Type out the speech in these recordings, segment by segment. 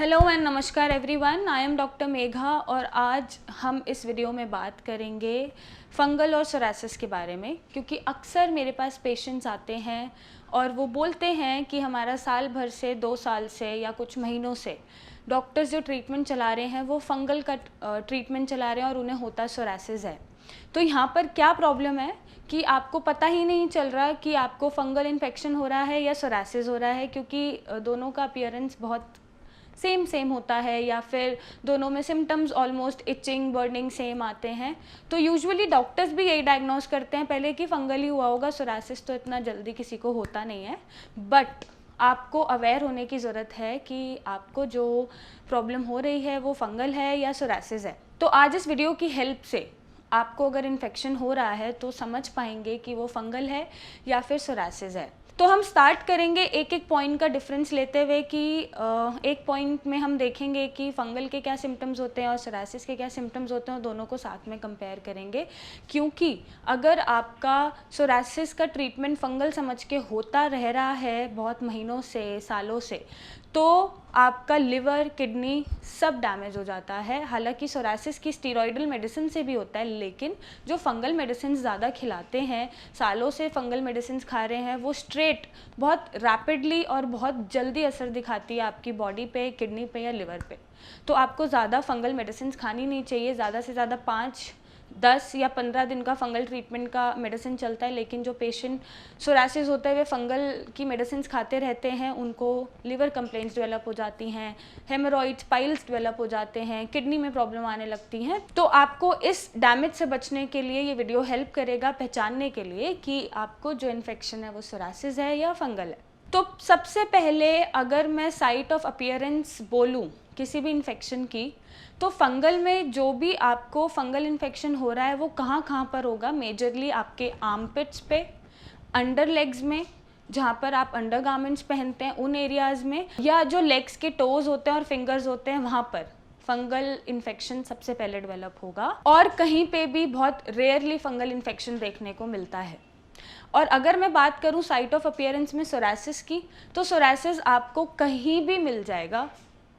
Hello and नमस्कार everyone, I am doctor Megha और आज हम इस वीडियो में बात करेंगे फंगल और सोरासिस के बारे में, क्योंकि अक्सर मेरे पास पेशेंट्स आते हैं और वो बोलते हैं कि हमारा साल भर से 2 साल से या कुछ महीनों से डॉक्टर्स जो ट्रीटमेंट चला रहे हैं वो फंगल का ट्रीटमेंट चला रहे हैं और उन्हें होता सोरासिस है। तो यहाँ पर क्या प्रॉब्लम है कि आपको पता ही नहीं चल रहा कि आपको फंगल इन्फेक्शन हो रहा है या सोरासिस हो रहा है, क्योंकि दोनों का अपीयरेंस बहुत सेम होता है या फिर दोनों में symptoms almost itching burning same आते हैं। तो यूजुअली डॉक्टर्स भी यही डायग्नोज करते हैं पहले कि फंगल ही हुआ होगा, सोरासिस तो इतना जल्दी किसी को होता नहीं है। बट आपको अवेयर होने की ज़रूरत है कि आपको जो प्रॉब्लम हो रही है वो फंगल है या सोरासिस है। तो आज इस वीडियो की हेल्प से आपको अगर इन्फेक्शन हो रहा है तो समझ पाएंगे कि वो फंगल है या फिर सोरासिस है। तो हम स्टार्ट करेंगे एक एक पॉइंट का डिफरेंस लेते हुए कि एक पॉइंट में हम देखेंगे कि फंगल के क्या सिम्टम्स होते हैं और सोरासिस के क्या सिम्टम्स होते हैं और दोनों को साथ में कंपेयर करेंगे। क्योंकि अगर आपका सोरासिस का ट्रीटमेंट फंगल समझ के होता रह रहा है बहुत महीनों से सालों से, तो आपका लिवर किडनी सब डैमेज हो जाता है। हालांकि सोरासिस की स्टीरॉयडल मेडिसिन से भी होता है, लेकिन जो फंगल मेडिसिन ज़्यादा खिलाते हैं, सालों से फंगल मेडिसिन खा रहे हैं, वो स्ट्रेट बहुत रैपिडली और बहुत जल्दी असर दिखाती है आपकी बॉडी पे, किडनी पे या लिवर पे। तो आपको ज़्यादा फंगल मेडिसिन खानी नहीं चाहिए। ज़्यादा से ज़्यादा 5, 10 या 15 दिन का फंगल ट्रीटमेंट का मेडिसिन चलता है। लेकिन जो पेशेंट सोरासिस होते हुए फंगल की मेडिसिन खाते रहते हैं उनको लिवर कंप्लेंट्स डेवलप हो जाती हैं, हेमोरॉइड्स, पाइल्स डेवलप हो जाते हैं, किडनी में प्रॉब्लम आने लगती हैं। तो आपको इस डैमेज से बचने के लिए ये वीडियो हेल्प करेगा पहचानने के लिए कि आपको जो इन्फेक्शन है वो सोरासिस है या फंगल है। तो सबसे पहले अगर मैं साइट ऑफ अपीयरेंस बोलूँ किसी भी इन्फेक्शन की, तो फंगल में जो भी आपको फंगल इन्फेक्शन हो रहा है वो कहाँ पर होगा। मेजरली आपके आर्मपिट्स पे, अंडर लेग्स में, जहाँ पर आप अंडर गारमेंट्स पहनते हैं उन एरियाज़ में, या जो लेग्स के टोज होते हैं और फिंगर्स होते हैं वहाँ पर फंगल इन्फेक्शन सबसे पहले डेवलप होगा। और कहीं पे भी बहुत रेयरली फंगल इन्फेक्शन देखने को मिलता है। और अगर मैं बात करूँ साइट ऑफ अपीयरेंस में सोरासिस की, तो सोरासिस आपको कहीं भी मिल जाएगा।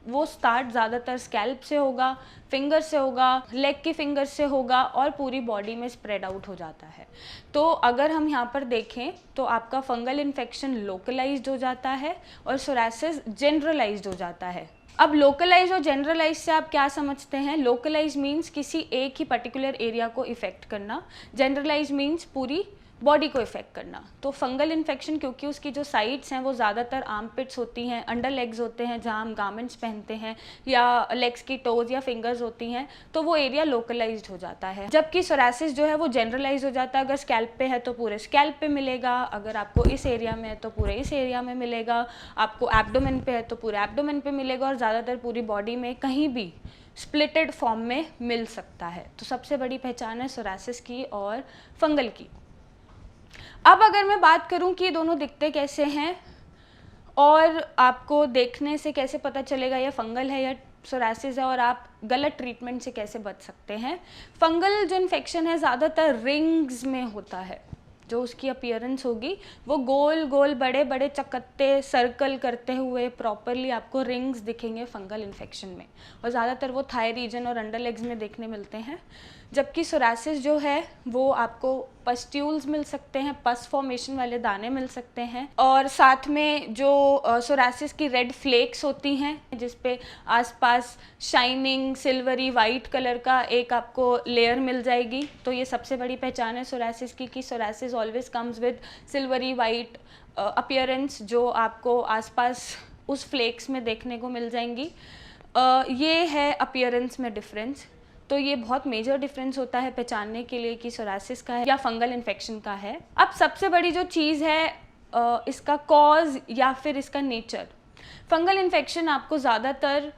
वो स्टार्ट ज़्यादातर स्कैल्प से होगा, फिंगर से होगा, लेग की फिंगर से होगा और पूरी बॉडी में स्प्रेड आउट हो जाता है। तो अगर हम यहाँ पर देखें तो आपका फंगल इन्फेक्शन लोकलाइज्ड हो जाता है और सोरासिस जनरलाइज्ड हो जाता है। अब लोकलाइज और जनरलाइज से आप क्या समझते हैं? लोकलाइज मीन्स किसी एक ही पर्टिकुलर एरिया को इफेक्ट करना, जनरलाइज मीन्स पूरी बॉडी को इफेक्ट करना। तो फंगल इन्फेक्शन क्योंकि उसकी जो साइट्स हैं वो ज़्यादातर आर्मपिट्स होती हैं, अंडर लेग्स होते हैं जहाँ हम गारमेंट्स पहनते हैं, या लेग्स की टोज या फिंगर्स होती हैं, तो वो एरिया लोकलाइज्ड हो जाता है। जबकि सोरासिस जो है वो जनरलाइज हो जाता है। अगर स्कैल्प पे है तो पूरे स्कैल्प पे मिलेगा, अगर आपको इस एरिया में है तो पूरे इस एरिया में मिलेगा, आपको एब्डोमेन पे है तो पूरे एब्डोमेन पे मिलेगा, और ज़्यादातर पूरी बॉडी में कहीं भी स्प्लिटेड फॉर्म में मिल सकता है। तो सबसे बड़ी पहचान है सोरासिस की और फंगल की। अब अगर मैं बात करूं कि ये दोनों दिखते कैसे हैं और आपको देखने से कैसे पता चलेगा ये फंगल है या सोरासिस है और आप गलत ट्रीटमेंट से कैसे बच सकते हैं। फंगल जो इन्फेक्शन है ज़्यादातर रिंग्स में होता है। जो उसकी अपीयरेंस होगी वो गोल गोल बड़े बड़े चकत्ते सर्कल करते हुए प्रॉपरली आपको रिंग्स दिखेंगे फंगल इन्फेक्शन में, और ज़्यादातर वो थाई रीजन और अंडर लेग्स में देखने मिलते हैं। जबकि सोरासिस जो है वो आपको पस्ट्यूल्स मिल सकते हैं, पस फॉर्मेशन वाले दाने मिल सकते हैं, और साथ में जो सोरासिस की रेड फ्लेक्स होती हैं जिसपे आसपास शाइनिंग सिल्वरी वाइट कलर का एक आपको लेयर मिल जाएगी। तो ये सबसे बड़ी पहचान है सोरासिस की कि psoriasis always comes with silvery white appearance जो आपको आसपास उस फ्लेक्स में देखने को मिल जाएंगी। ये है अपीयरेंस में डिफरेंस। तो ये बहुत मेजर डिफरेंस होता है पहचानने के लिए कि सोरासिस का है या फंगल इन्फेक्शन का है। अब सबसे बड़ी जो चीज़ है इसका कॉज या फिर इसका नेचर। फंगल इन्फेक्शन आपको ज़्यादातर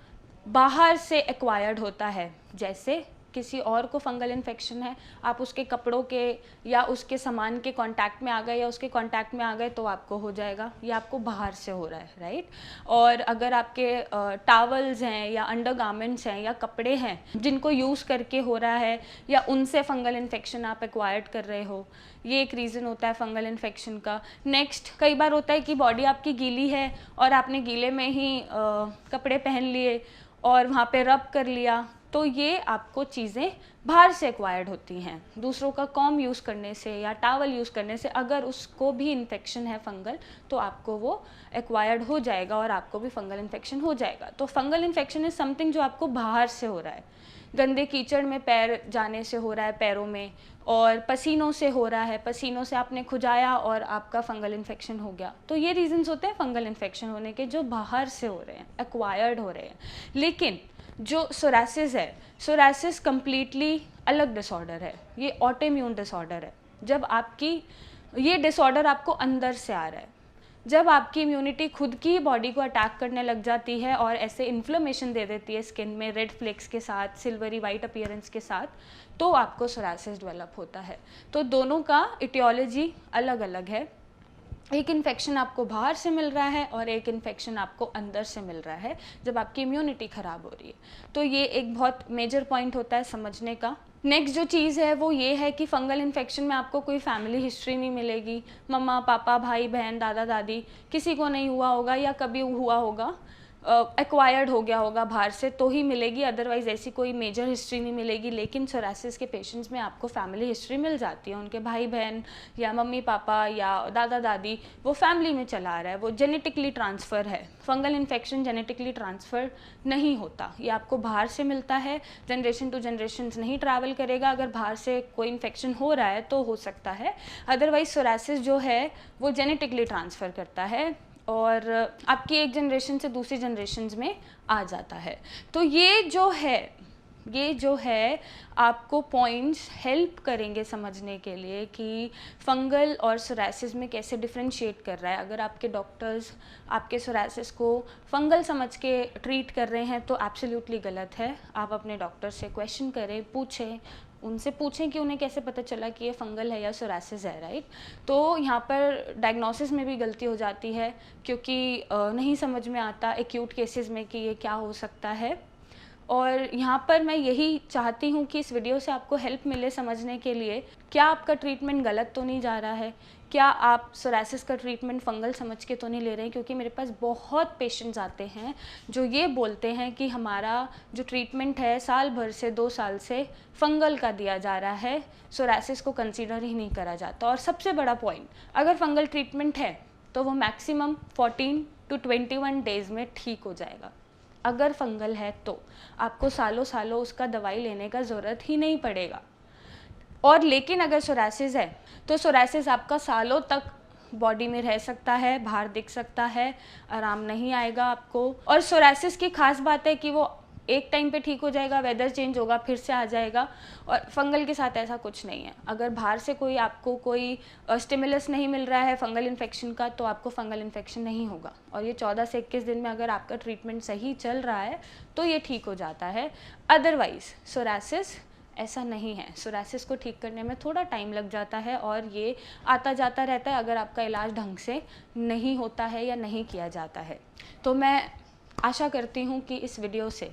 बाहर से एक्वायर्ड होता है, जैसे किसी और को फंगल इन्फेक्शन है, आप उसके कपड़ों के या उसके सामान के कांटेक्ट में आ गए या उसके कांटेक्ट में आ गए तो आपको हो जाएगा। ये आपको बाहर से हो रहा है, राइट। और अगर आपके टावल्स हैं या अंडरगारमेंट्स हैं या कपड़े हैं जिनको यूज़ करके हो रहा है या उनसे फंगल इन्फेक्शन आप एक्वायर्ड कर रहे हो, ये एक रीज़न होता है फंगल इन्फेक्शन का। नेक्स्ट, कई बार होता है कि बॉडी आपकी गीली है और आपने गीले में ही कपड़े पहन लिए और वहाँ पे रब कर लिया, तो ये आपको चीज़ें बाहर से एक्वायर्ड होती हैं। दूसरों का कॉम यूज़ करने से या टावल यूज़ करने से अगर उसको भी इन्फेक्शन है फंगल, तो आपको वो एक्वायर्ड हो जाएगा और आपको भी फंगल इन्फेक्शन हो जाएगा। तो फंगल इन्फेक्शन इज़ समथिंग जो आपको बाहर से हो रहा है, गंदे कीचड़ में पैर जाने से हो रहा है, पैरों में, और पसीनों से हो रहा है, पसीनों से आपने खुजाया और आपका फंगल इन्फेक्शन हो गया। तो ये रीजंस होते हैं फंगल इन्फेक्शन होने के जो बाहर से हो रहे हैं, एक्वायर्ड हो रहे हैं। लेकिन जो सोरासिस है, सोरासिस कम्प्लीटली अलग डिसऑर्डर है, ये ऑटोइम्यून डिसऑर्डर है। जब आपकी ये डिसऑर्डर आपको अंदर से आ रहा है, जब आपकी इम्यूनिटी खुद की ही बॉडी को अटैक करने लग जाती है और ऐसे इन्फ्लेमेशन दे देती है स्किन में रेड फ्लेक्स के साथ, सिल्वरी वाइट अपीयरेंस के साथ, तो आपको सोरासिस डेवलप होता है। तो दोनों का इटियोलॉजी अलग अलग है। एक इन्फेक्शन आपको बाहर से मिल रहा है और एक इन्फेक्शन आपको अंदर से मिल रहा है जब आपकी इम्यूनिटी ख़राब हो रही है। तो ये एक बहुत मेजर पॉइंट होता है समझने का। नेक्स्ट जो चीज़ है वो ये है कि फंगल इन्फेक्शन में आपको कोई फैमिली हिस्ट्री नहीं मिलेगी। मम्मा पापा भाई बहन दादा दादी किसी को नहीं हुआ होगा या कभी हुआ होगा, एक्वायर्ड हो गया होगा बाहर से तो ही मिलेगी, अदरवाइज ऐसी कोई मेजर हिस्ट्री नहीं मिलेगी। लेकिन सोरासिस के पेशेंट्स में आपको फैमिली हिस्ट्री मिल जाती है, उनके भाई बहन या मम्मी पापा या दादा दादी वो फैमिली में चला आ रहा है, वो जेनेटिकली ट्रांसफ़र है। फंगल इन्फेक्शन जेनेटिकली ट्रांसफ़र नहीं होता, ये आपको बाहर से मिलता है, जनरेशन टू जनरेशन नहीं ट्रैवल करेगा। अगर बाहर से कोई इन्फेक्शन हो रहा है तो हो सकता है, अदरवाइज सोरासिस जो है वो जेनेटिकली ट्रांसफ़र करता है और आपकी एक जनरेशन से दूसरी जनरेशन में आ जाता है। तो ये जो है आपको पॉइंट्स हेल्प करेंगे समझने के लिए कि फंगल और सोरासिस में कैसे डिफरेंशिएट कर रहा है। अगर आपके डॉक्टर्स आपके सोरासिस को फंगल समझ के ट्रीट कर रहे हैं तो एब्सोल्युटली गलत है। आप अपने डॉक्टर से क्वेश्चन करें, उनसे पूछें कि उन्हें कैसे पता चला कि ये फंगल है या सोरासिस है, राइट। तो यहाँ पर डायग्नोसिस में भी गलती हो जाती है क्योंकि नहीं समझ में आता एक्यूट केसेस में कि ये क्या हो सकता है। और यहाँ पर मैं यही चाहती हूँ कि इस वीडियो से आपको हेल्प मिले समझने के लिए, क्या आपका ट्रीटमेंट गलत तो नहीं जा रहा है, क्या आप सोरासिस का ट्रीटमेंट फंगल समझ के तो नहीं ले रहे हैं। क्योंकि मेरे पास बहुत पेशेंट्स आते हैं जो ये बोलते हैं कि हमारा जो ट्रीटमेंट है साल भर से 2 साल से फंगल का दिया जा रहा है, सोरासिस को कंसीडर ही नहीं करा जाता। और सबसे बड़ा पॉइंट, अगर फंगल ट्रीटमेंट है तो वो मैक्सिमम 14 to 21 डेज़ में ठीक हो जाएगा। अगर फंगल है तो आपको सालों सालों उसका दवाई लेने का ज़रूरत ही नहीं पड़ेगा। और लेकिन अगर सोरासिस है तो सोरासिस आपका सालों तक बॉडी में रह सकता है, बाहर दिख सकता है, आराम नहीं आएगा आपको। और सोरासिस की खास बात है कि वो एक टाइम पे ठीक हो जाएगा, वेदर चेंज होगा फिर से आ जाएगा। और फंगल के साथ ऐसा कुछ नहीं है। अगर बाहर से आपको कोई स्टिमुलस नहीं मिल रहा है फंगल इन्फेक्शन का तो आपको फंगल इन्फेक्शन नहीं होगा। और ये 14 से 21 दिन में अगर आपका ट्रीटमेंट सही चल रहा है तो ये ठीक हो जाता है। अदरवाइज सोरासिस ऐसा नहीं है, सोरासिस को ठीक करने में थोड़ा टाइम लग जाता है और ये आता जाता रहता है अगर आपका इलाज ढंग से नहीं होता है या नहीं किया जाता है। तो मैं आशा करती हूँ कि इस वीडियो से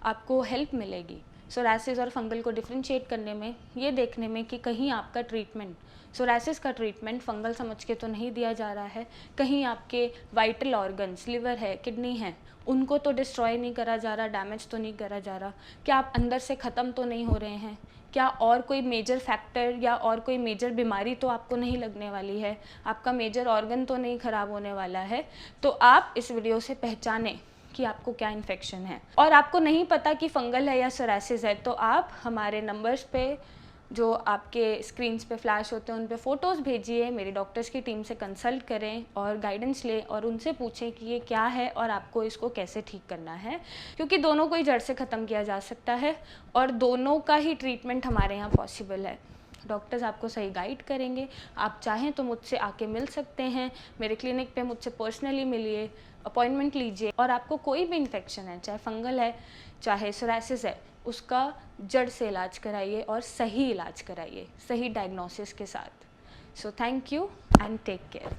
आपको हेल्प मिलेगी सोरासिस और फंगल को डिफरेंशिएट करने में, ये देखने में कि कहीं आपका ट्रीटमेंट, सोरासिस का ट्रीटमेंट फंगल समझ के तो नहीं दिया जा रहा है, कहीं आपके वाइटल ऑर्गन्स, लिवर है, किडनी है, उनको तो डिस्ट्रॉय नहीं करा जा रहा, डैमेज तो नहीं करा जा रहा, क्या आप अंदर से ख़त्म तो नहीं हो रहे हैं, क्या और कोई मेजर फैक्टर या और कोई मेजर बीमारी तो आपको नहीं लगने वाली है, आपका मेजर ऑर्गन तो नहीं ख़राब होने वाला है। तो आप इस वीडियो से पहचानें कि आपको क्या इन्फेक्शन है। और आपको नहीं पता कि फंगल है या सोरासिस है तो आप हमारे नंबर्स पे जो आपके स्क्रीन्स पे फ्लैश होते हैं उन पे फ़ोटोज़ भेजिए, मेरी डॉक्टर्स की टीम से कंसल्ट करें और गाइडेंस लें और उनसे पूछें कि ये क्या है और आपको इसको कैसे ठीक करना है। क्योंकि दोनों को ही जड़ से ख़त्म किया जा सकता है और दोनों का ही ट्रीटमेंट हमारे यहाँ पॉसिबल है। डॉक्टर्स आपको सही गाइड करेंगे। आप चाहें तो मुझसे आके मिल सकते हैं, मेरे क्लिनिक पे मुझसे पर्सनली मिलिए, अपॉइंटमेंट लीजिए। और आपको कोई भी इन्फेक्शन है, चाहे फंगल है चाहे सोरासिस है, उसका जड़ से इलाज कराइए और सही इलाज कराइए, सही डायग्नोसिस के साथ। So thank you and take care.